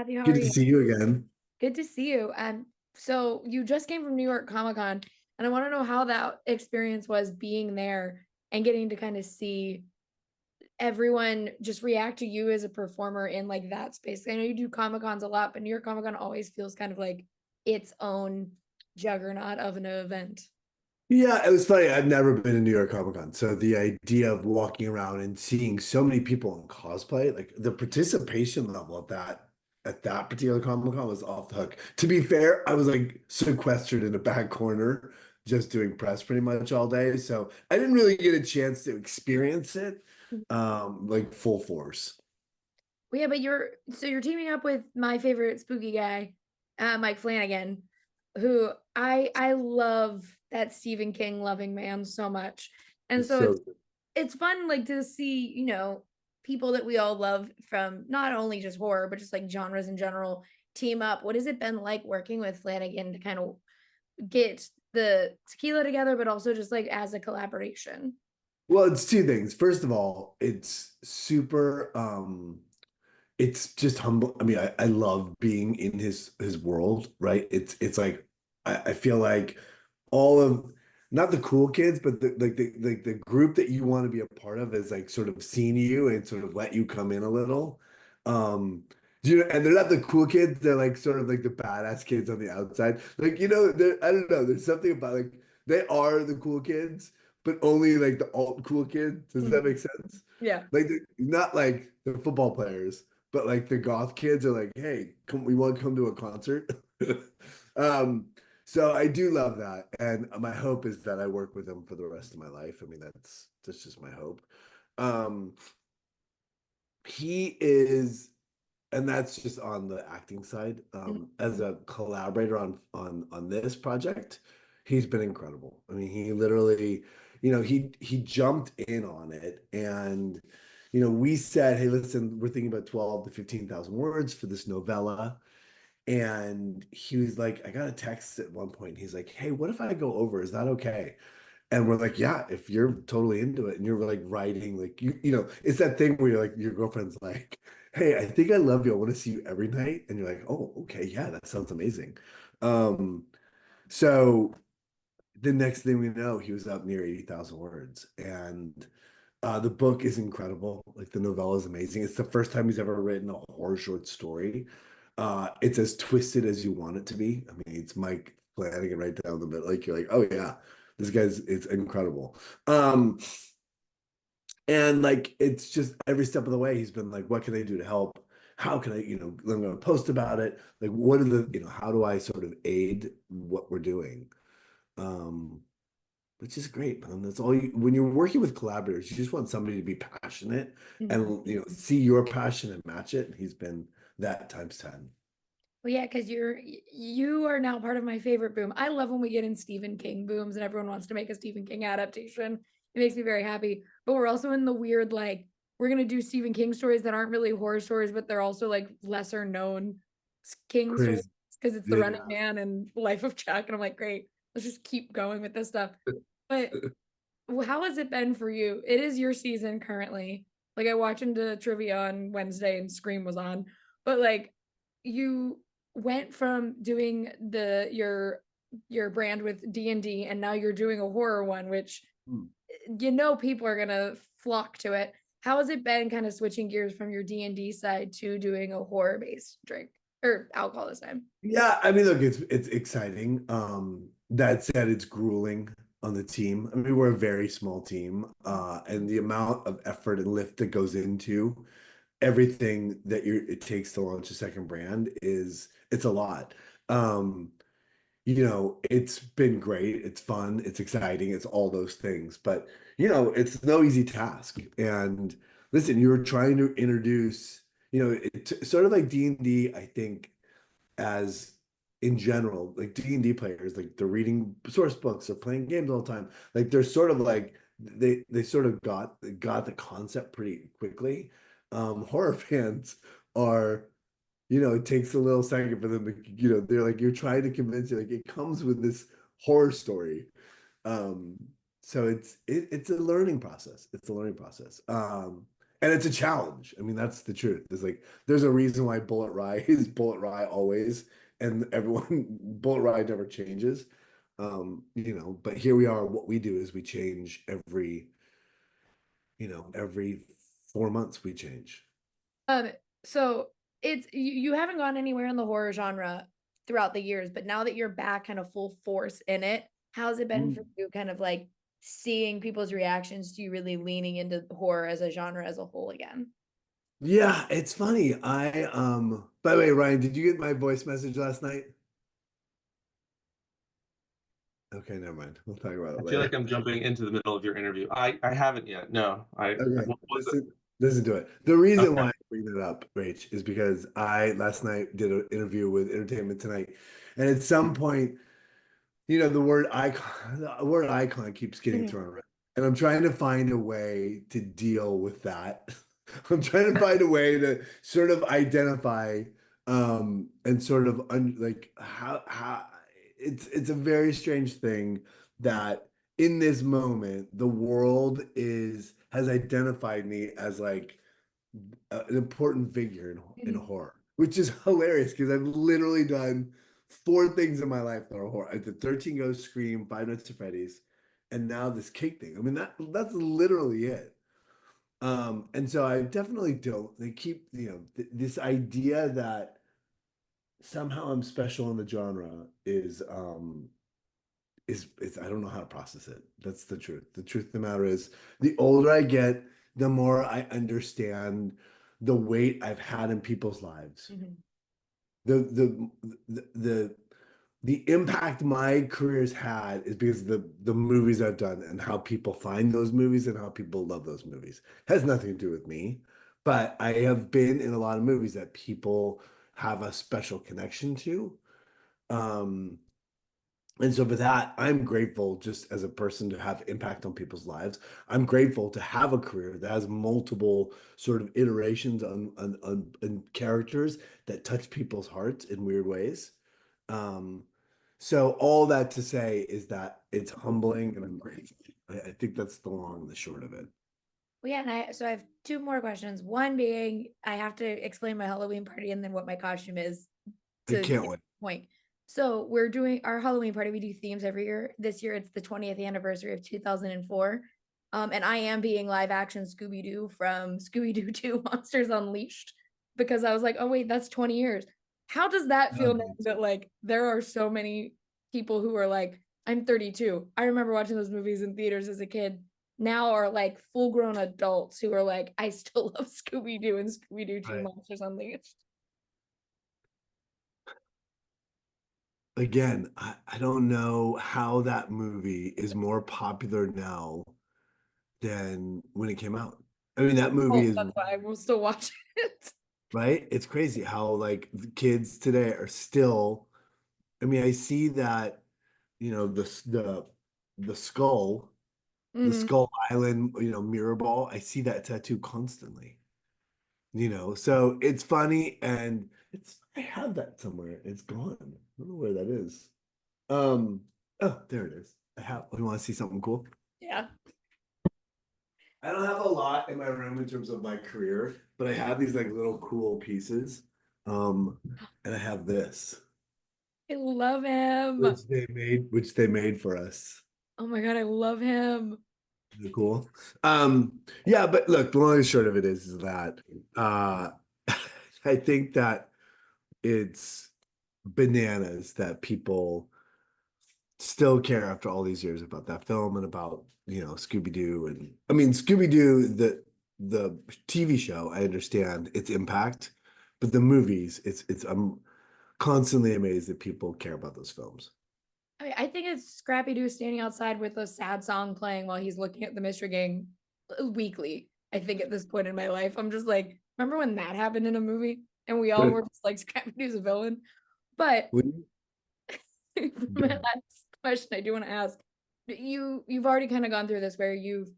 Matthew. How Good are to you? see you again. Good to see you. So you just came from New York Comic Con, and I want to know how that experience was being there and getting to kind of see everyone just react to you as a performer in like that space. I know you do Comic Cons a lot, but New York Comic Con always feels kind of like its own juggernaut of an event. Yeah, it was funny. I've never been to New York Comic Con. So the idea of walking around and seeing so many people in cosplay, like the participation level of that at that particular Comic Con was off the hook. To be fair, I was like sequestered in a back corner just doing press pretty much all day. So I didn't really get a chance to experience it like full force. Well, yeah, but you're teaming up with my favorite spooky guy, Mike Flanagan, who I love that Stephen King loving man so much. And so So it's fun like to see, people that we all love from not only just horror, but just like genres in general team up. What has it been like working with Flanagan to kind of get the tequila together, but also just like as a collaboration? well, it's two things. First of all, it's super it's just humble. I mean, I love being in his world, right? It's like I feel like all of not the cool kids, but the group that you want to be a part of is like sort of seeing you and sort of let you come in a little. Do you know, and they're not the cool kids, they're like sort of like the badass kids on the outside. Like, I don't know, there's something about like they are the cool kids, but only like the alt cool kids. Does that Mhm. make sense? Yeah. Like not like the football players, but like the goth kids are like, hey, come, we want to come to a concert. Um, so I do love that, and my hope is that I work with him for the rest of my life. I mean, that's just my hope. Um, he is, and that's just on the acting side. As a collaborator on this project, he's been incredible. I mean, he literally, he jumped in on it, and we said, hey, listen, we're thinking about 12 to 15,000 words for this novella. And he was like, I got a text at one point. He's like, hey, what if I go over? Is that okay? And we're like, yeah, if you're totally into it and you're like writing, like it's that thing where you're like, your girlfriend's like, hey, I think I love you. I want to see you every night. And you're like, oh, okay, yeah, that sounds amazing. Um, so the next thing we know, he was up near 80,000 words. And the book is incredible. Like the novella is amazing. It's the first time he's ever written a horror short story. It's as twisted as you want it to be. I mean, it's Mike Flanagan right down the middle. Like you're like, oh yeah, this guy's it's incredible. Um, and like it's just every step of the way, he's been like, what can I do to help? How can I, I'm going to post about it. Like, what are how do I sort of aid what we're doing? Um, which is great, man. That's all when you're working with collaborators, you just want somebody to be passionate Mhm. and see your passion and match it. He's been that times 10. Well, yeah, because you are now part of my favorite boom. I love when we get in Stephen King booms and everyone wants to make a Stephen King adaptation. It makes me very happy. But we're also in the weird, like, we're gonna do Stephen King stories that aren't really horror stories, but they're also like lesser known King stories Crazy. because it's The Running Yeah. Man and Life of Chuck. And I'm like, great, let's just keep going with this stuff. But how has it been for you? It is your season currently. Like I watched into trivia on Wednesday and Scream was on, but like you went from doing your brand with D&D and now you're doing a horror one, which people are gonna flock to it. How has it been kind of switching gears from your D&D side to doing a horror based drink or alcohol this time? Yeah, I mean, look, it's exciting. That said, it's grueling on the team. I mean, we're a very small team, and the amount of effort and lift that goes into everything that it takes to launch a second brand it's a lot. Um, it's been great. It's fun. It's exciting. It's all those things. But, it's no easy task. And listen, you're trying to introduce, sort of like D&D, I think, as in general, like D&D players, like they're reading source books, they're playing games all the time. Like they're sort of like they sort of got the concept pretty quickly. Horror fans are it takes a little second for them to, they're like, you're trying to convince you, like, it comes with this horror story. Um, so it's a learning process. It's a learning process. And it's a challenge. I mean, that's the truth. It's like there's a reason why Bullet Rye is Bullet Rye always, and everyone Bullet Rye never changes. But here we are. What we do is we change every 4 months we change. So you haven't gone anywhere in the horror genre throughout the years, but now that you're back kind of full force in it, how's it been for you kind of like seeing people's reactions to you really leaning into horror as a genre as a whole again? Yeah, it's funny. By the way, Ryan, did you get my voice message last night? Okay, never mind. We'll talk about it I feel like later. I'm jumping into the middle of your interview. I haven't yet. No, Okay, what was it? listen to it. The reason Okay. why I bring that up, Rach, is because I last night did an interview with Entertainment Tonight, and at some point, the word icon keeps getting Mhm. thrown around, and I'm trying to find a way to deal with that. I'm trying to find a way to sort of identify and sort of like how it's a very strange thing that in this moment the world has identified me as like an important figure in Mhm. horror, which is hilarious because I've literally done four things in my life that are horror. I did 13 Ghosts, Scream, Five Nights at Freddy's, and now this cake thing. I mean, that's literally it. And so I definitely don't. They keep, this idea that somehow I'm special in the genre is I don't know how to process it. That's the truth. The truth of the matter is, the older I get, the more I understand the weight I've had in people's lives. Mhm. The the impact my career's had is because of the movies I've done and how people find those movies and how people love those movies. It has nothing to do with me, but I have been in a lot of movies that people have a special connection to. Um, and so for that, I'm grateful just as a person to have impact on people's lives. I'm grateful to have a career that has multiple sort of iterations on characters that touch people's hearts in weird ways. Um, so all that to say is that it's humbling and I'm grateful. I think that's the long and the short of it. Well, yeah, and I have two more questions. One being I have to explain my Halloween party and then what my costume is I to can't get wait. the point. So we're doing our Halloween party. We do themes every year. This year it's the 20th anniversary of 2004. And I am being live action Scooby-Doo from Scooby-Doo 2 Monsters Unleashed because I was like, oh wait, that's 20 years. How does that feel now that like there are so many people who are like, I'm 32. I remember watching those movies in theaters as a kid. Now are like full-grown adults who are like, I still love Scooby-Doo and Scooby-Doo 2 Right. Monsters Unleashed. Again, I don't know how that movie is more popular now than when it came out. I mean, that movie Oh, is that's why I will still watch it. right. It's crazy how like the kids today are still. I mean, I see that the skull, the Mhm. Skull Island, mirror ball. I see that tattoo constantly. So it's funny and I have that somewhere. It's gone. I don't know where that is. Um, oh, there it is. I have. You want to see something cool? Yeah. I don't have a lot in my room in terms of my career, but I have these like little cool pieces. And I have this, I love him. which they made for us. Oh my God, I love him. Isn't it cool? Yeah, but look, the long and short of it is that uh I think that it's bananas that people still care after all these years about that film and about Scooby-Doo. And I mean Scooby-Doo, the TV show, I understand its impact, but the movies, it's I'm constantly amazed that people care about those films. I think it's Scrappy Doo standing outside with a sad song playing while he's looking at the Mystery Gang weekly. I think at this point in my life, I'm just like, remember when that happened in a movie and we all were just like, Scrappy Doo's a villain? But Would you? for my last question, I do want to ask you've already kind of gone through this where you've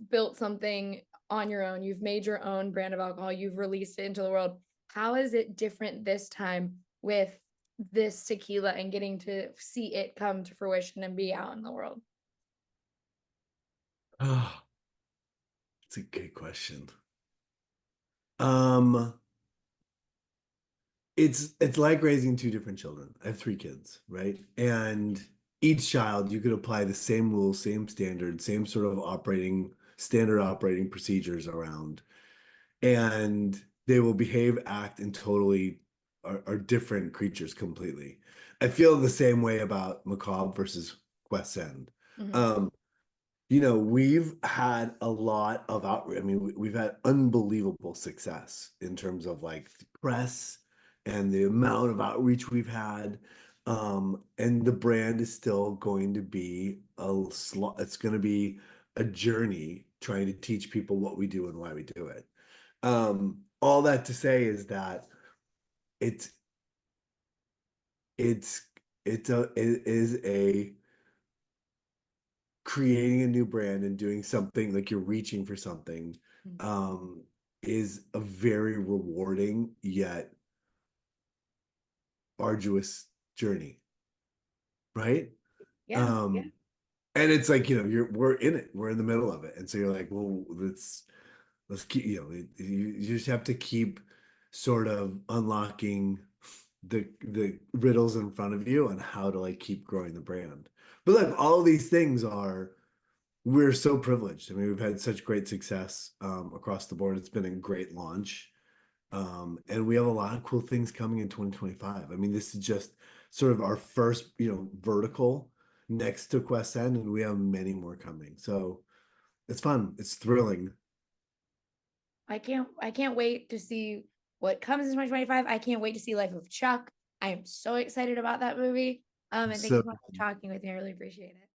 built something on your own, you've made your own brand of alcohol, you've released it into the world. How is it different this time with this tequila and getting to see it come to fruition and be out in the world? Oh, it's a good question. Um, it's like raising two different children. I have three kids, right? And each child you could apply the same rules, same standards, same sort of standard operating procedures around, and they will behave, act, and totally are different creatures completely. I feel the same way about Macabre versus West End. Mhm. We've had a lot of outreach. I mean, we've had unbelievable success in terms of like the press and the amount of outreach we've had. And the brand is still going to be it's going to be a journey trying to teach people what we do and why we do it. All that to say is that it's it's it is a creating a new brand and doing something like you're reaching for something Mhm. is a very rewarding yet arduous journey, right? Yeah. And it's like, we're in it, we're in the middle of it. And so you're like, well, let's keep, you just have to keep sort of unlocking the riddles in front of you on how to like keep growing the brand. But look, all of these things we're so privileged. I mean, we've had such great success across the board. It's been a great launch. And we have a lot of cool things coming in 2025. I mean, this is just sort of our first, vertical next to Quest End, and we have many more coming. So it's fun. It's thrilling. I can't wait to see what comes in 2025. I can't wait to see Life of Chuck. I am so excited about that movie. And thank you So so much for talking with me. I really appreciate it.